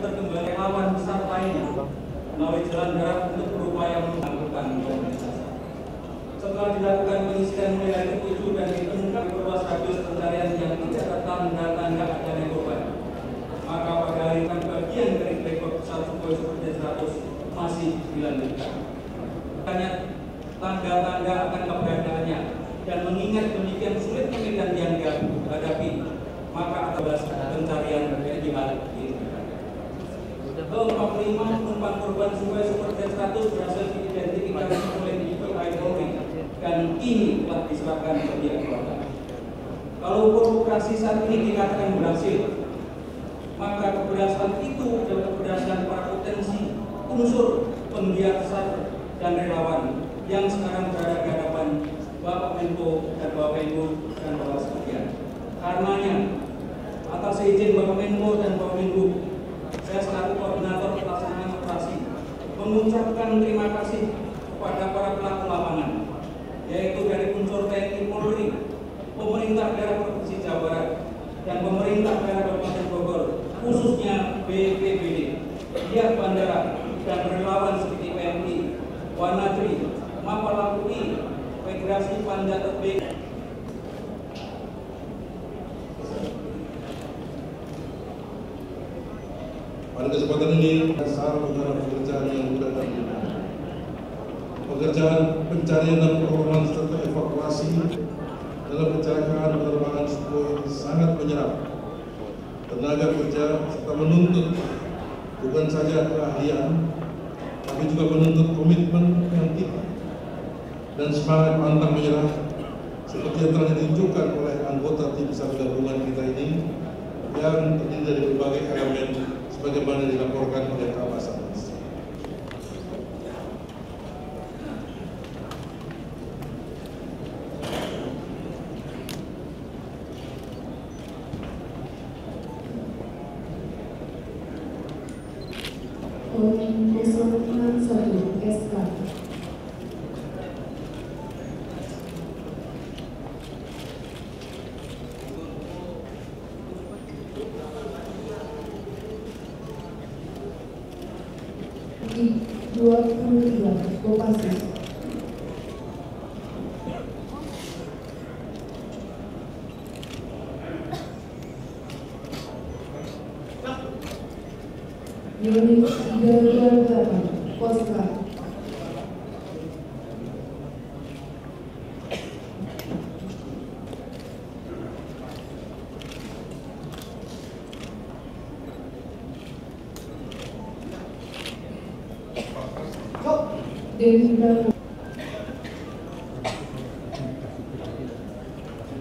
terkembali lawan besar lainnya melalui jalan darat untuk berupaya melakukan mobilisasi. Setelah dilakukan penyisiran mulai hari ke-7 dan ditemukan perluas radius pencarian yang tidak ada tanda-tanda adanya korban, maka pada hari ini bagian dari black box pesawat Sukhoi Super Jet 100 masih dilanjutkan. Hanya tanda-tanda akan keberadaannya dan mengingat demikian sulitnya medan yang dihadapi, maka atas pencarian dihadapi. Ke-45 penumpang korban Sukhoi Super Jet 100 berhasil diidentifikasi oleh DPI Polri dan kini telah diserahkan ke pihak keluarga. Kalau operasi saat ini dikatakan berhasil, maka keberhasilan itu adalah keberhasilan para potensi unsur penggiat besar dan relawan yang sekarang berada di hadapan Bapak Menko dan Bapak Ibu dan Bapak sekalian. Karenanya, atas izin Bapak Menko dan Bapak Menko, saya selaku koordinator pelaksanaan operasi mengucapkan terima kasih kepada para pelaku lapangan, yaitu dari unsur TNI Polri, pemerintah daerah Provinsi Jawa Barat, dan pemerintah daerah Kabupaten Bogor, khususnya BPBD, pihak bandara, dan relawan seperti PMI, Wanadri, Mapala UI, Federasi Panjat Tebing. Pada kesempatan ini, dasar mengenai pekerjaan yang sudah dilakukan. Pekerjaan pencarian dan pertolongan serta evakuasi dalam kecelakaan penerbangan Sukhoi sangat menyerap tenaga kerja serta menuntut bukan saja keahlian, tapi juga menuntut komitmen yang tinggi dan semangat pantang menyerah seperti yang telah ditunjukkan oleh anggota tim SAR gabungan kita ini yang terdiri dari berbagai elemen sebagaimana dilaporkan oleh Kak Basarnas. SK. Di 23 Kopassus. Unit 328 Koska. Dewi Bravo.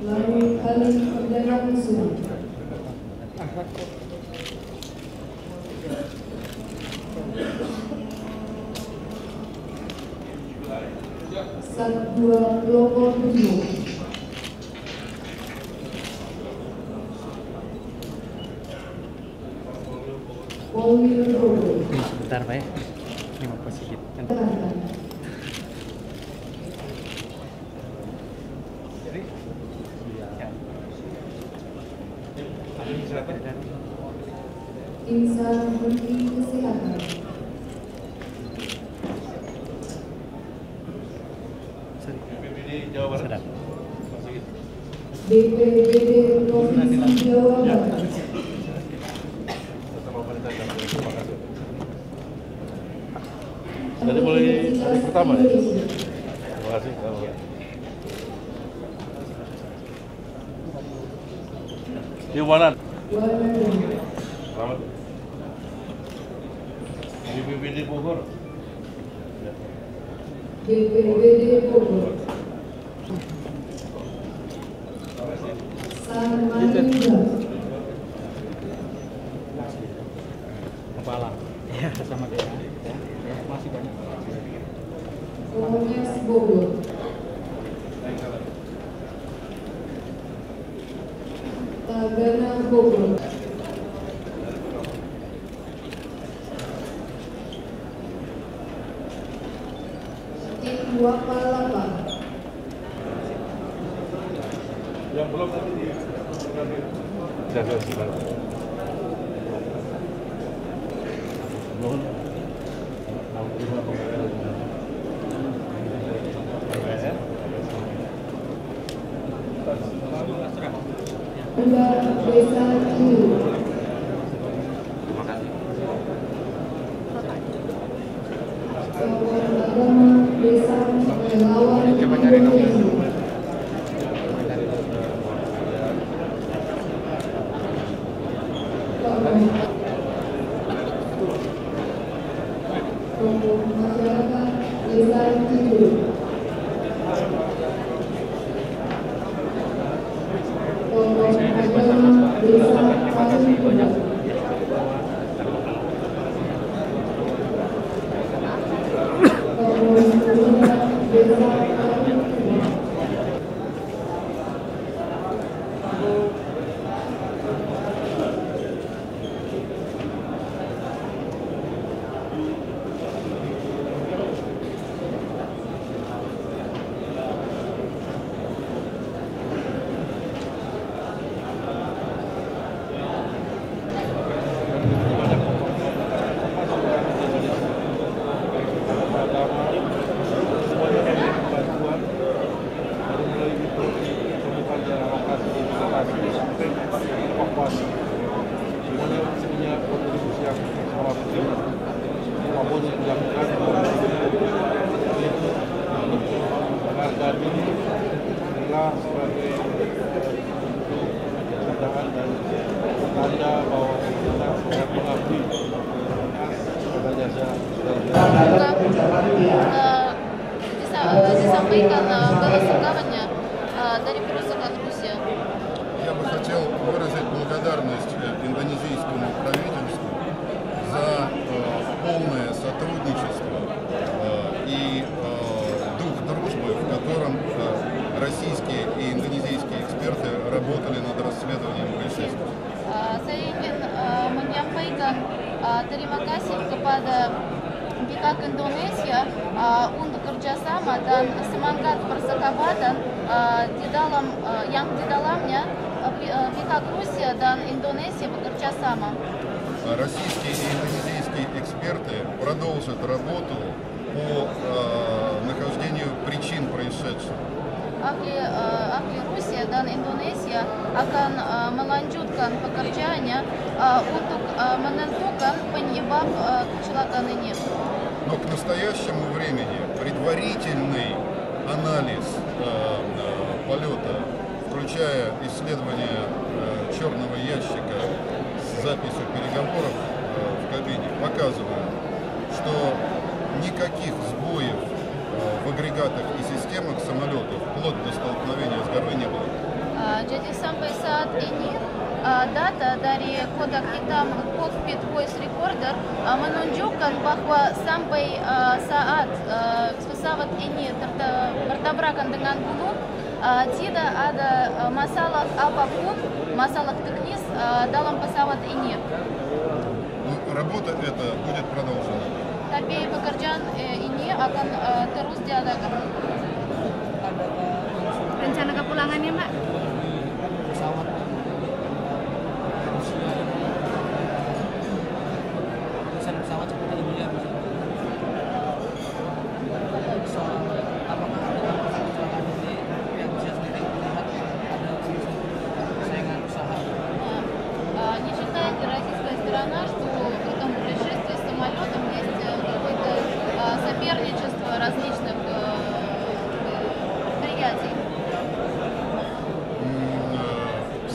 Lalu Halim Perdana Kusuma. Satdua Loko 7. Polri Rogo. Sebentar Pak ya, ini mau sedikit. Insan Menteri Kesehatan. BPBD Jawa Barat. BPBD Provinsi Jawa Barat. Dari mulai hari pertama ya. Terima kasih. Di mana? Selamat. BPBD Bogor. BPBD Bogor. Samarinda. Kepala. Ya, sama dia. Masih banyak. Polres Bogor. Tagana Bogor. Tim Wapalapa. Yang belum tadi jaga silakan. Anda Desa Ciu. Tokoh agama Desa Relawan Indonesia. Tokoh masyarakat Desa Ciu. Tokoh agama Desa Paling. Tokoh pemuda Desa Paling. Disampaikan bela-sungkawanya dari perusahaan Rusia. Я бы хотел выразить благодарность индонезийскому правительству за полное сотрудничество и дух дружбы, в котором российские и индонезийские эксперты работали над расследованием происшествия. Saya ingin menyampaikan terima kasih kepada pihak Indonesia untuk kerjasama dan semangat persahabatan yang di dalamnya pihak Rusia dan Indonesia bekerja sama. Российские и индонезийские эксперты продолжат работу по нахождению причин происшедшего. Ahli Rusia dan Indonesia akan melanjutkan pekerjaannya untuk menentukan penyebab kecelakaan ini. Но к настоящему времени предварительный анализ полета, включая исследование черного ящика с записью переговоров в кабине, показывает, что никаких сбоев в агрегатах и системах самолетов вплоть до столкновения с горой не было. Jadi sampai saat ini data dari kodak hitam cockpit voice recorder menunjukkan bahwa sampai saat pesawat ini bertabrakan dengan gunung tidak ada masalah apapun, masalah teknis dalam pesawat ini. Работа эта будет продолжена. Tapi pekerjaan ini akan terus diadakan. Rencana kepulangannya, Mbak? Pesawat Rusia, pesan pesawat seperti ini ya, soal apakah dengan kecelakaan ini pihak Rusia sendiri melihat ada persaingan usaha? Не считает ли российская сторона, что в этом происшествии с самолетом есть какое-то соперничество различных предприятий?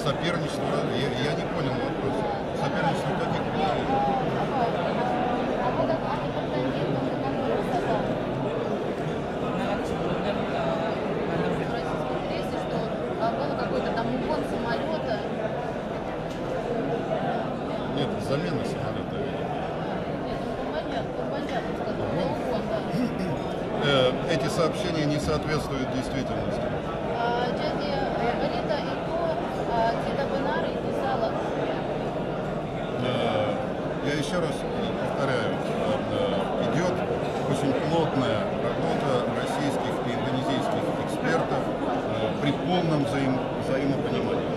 Соперничество, я не понял вопрос. Соперничество каких предприятий? Apakah ada pertandingan dengan perusahaan? Российской прессе, что был какой-то там угон самолета. Нет, замена самолета. Нет, понятно, сказал, угон, да. Эти сообщения не соответствуют действительности. Jadi berita itu tidak benar, itu salah. Я еще раз повторяю, идет очень плотная работа российских и индонезийских экспертов при полном взаимопонимании.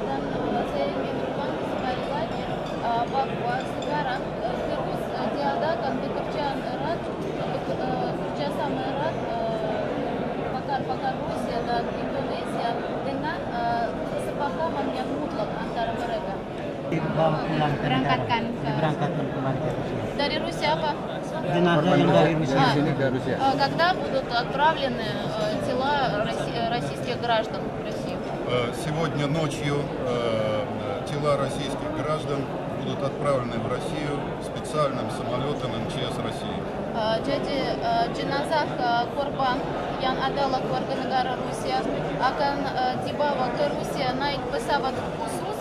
Dan saya ingin berbagi sekali lagi bahwa sekarang terus persamaan yang mutlak antara mereka. Dibawa pulang ke negara. Berangkatkan ke- Diberangkatkan kembali ke Rusia. Dari Rusia apa? Jenazah yang dari Rusia. Когда будут отправлены тела российских граждан в Россию? Сегодня ночью тела российских граждан будут отправлены в Россию специальным самолетом МЧС России. Jadi jenazah korban yang adalah warga negara Rusia akan dibawa ke Rusia naik pesawat khusus,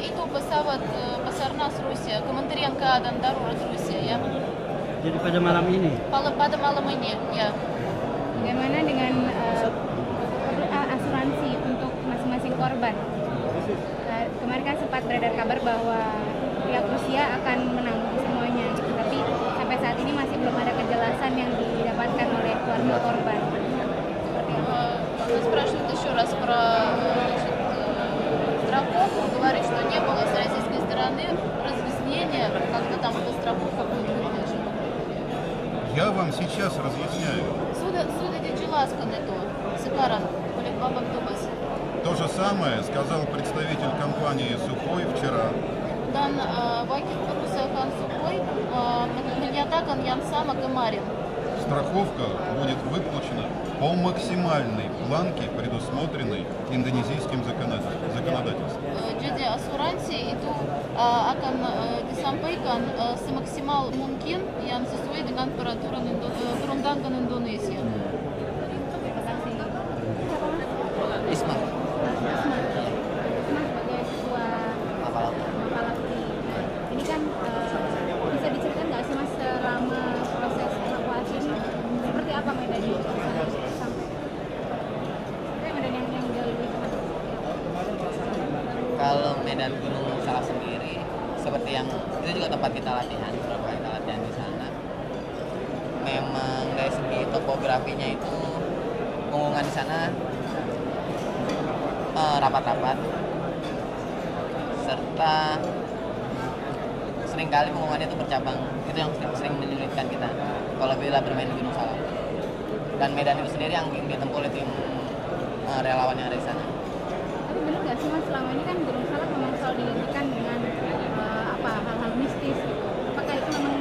itu pesawat Basarnas Rusia, Kementerian Keadaan Darurat Rusia ya. Jadi pada malam ini. Pada malam ini ya. Bagaimana dengan asuransi untuk masing-masing korban? Kemarin kan sempat beredar kabar bahwa pihak Rusia akan menanggung semuanya, gitu. Tapi sampai saat ini masih belum ada kejelasan yang didapatkan oleh keluarga korban. Seperti apa? Она спрашивает еще раз про страховку, говорит, что не было с российской стороны разъяснения, когда там эта страховка будет выплачена. Я вам сейчас разъясняю. Sudah dijelaskan itu sekarang oleh Bapak Dubes. То же самое сказал представитель компании «Сухой» вчера. Dan wakil perusahaan Sukhoi menyatakan yang sama kemarin. Страховка будет выплачена по максимальной планке, предусмотренной индонезийским законодательством. Jadi asuransi itu akan disampaikan semaksimal mungkin yang sesuai dengan peraturan perundangan Indonesia. Terima kasih. Isma. Sebagai ketua Mapalapuri, ini kan bisa diceritakan nggak sih Mas selama proses evakuasi ini seperti apa medannya sampai medan yang dilalui Mas? Kalau medan Gunung Salak sendiri, seperti yang itu juga tempat kita latihan, beberapa kali kita latihan di sana. Memang dari segi topografinya itu pengunggungan di sana rapat-rapat, serta seringkali pengumumannya itu bercabang. Itu yang sering menyulitkan kita kalau bila bermain di Gunung Salak. Dan medan itu sendiri yang ditempuh oleh tim relawan yang ada di sana. Tapi benar nggak sih Mas, selama ini kan Gunung Salak memang selalu diidentikan dengan hal-hal mistis gitu. Apakah itu memang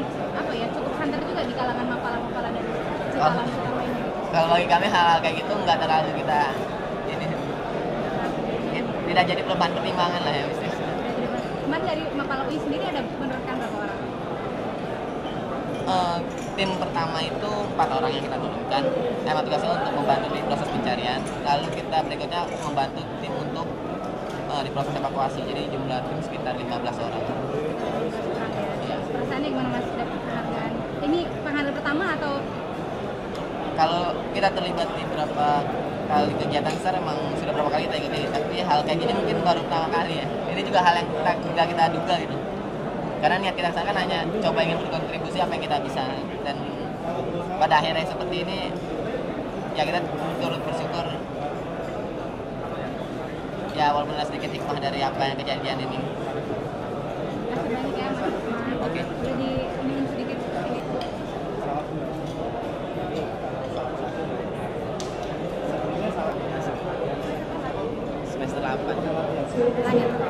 cukup santer juga di kalangan mapala-mapala dan cekalan lainnya? Kalau bagi kami hal-hal kayak gitu nggak terlalu kita ini tidak jadi beban pertimbangan lah ya mistis. Kemarin dari Mapala UI sendiri ada menurunkan berapa orang? Tim pertama itu 4 orang yang kita turunkan. Emang tugasnya untuk membantu di proses pencarian. Lalu kita berikutnya membantu tim untuk di proses evakuasi. Jadi jumlah tim sekitar 15 orang. Ya. Perasaannya gimana Mas dapat penghargaan? Ini penghargaan pertama atau? Kalau kita terlibat di beberapa kali kegiatan besar emang sudah berapa kali kita ikuti. Tapi hal kayak gini mungkin baru pertama kali ya. Ini juga hal yang kita duga gitu. Karena niat kita kesana kan hanya coba ingin berkontribusi apa yang kita bisa, dan pada akhirnya seperti ini ya kita turut bersyukur ya, walaupun ada sedikit hikmah dari apa yang kejadian ini. Masih banyak ya Mas? Oke. Jadi ini sedikit. Semester 8. Lanjut.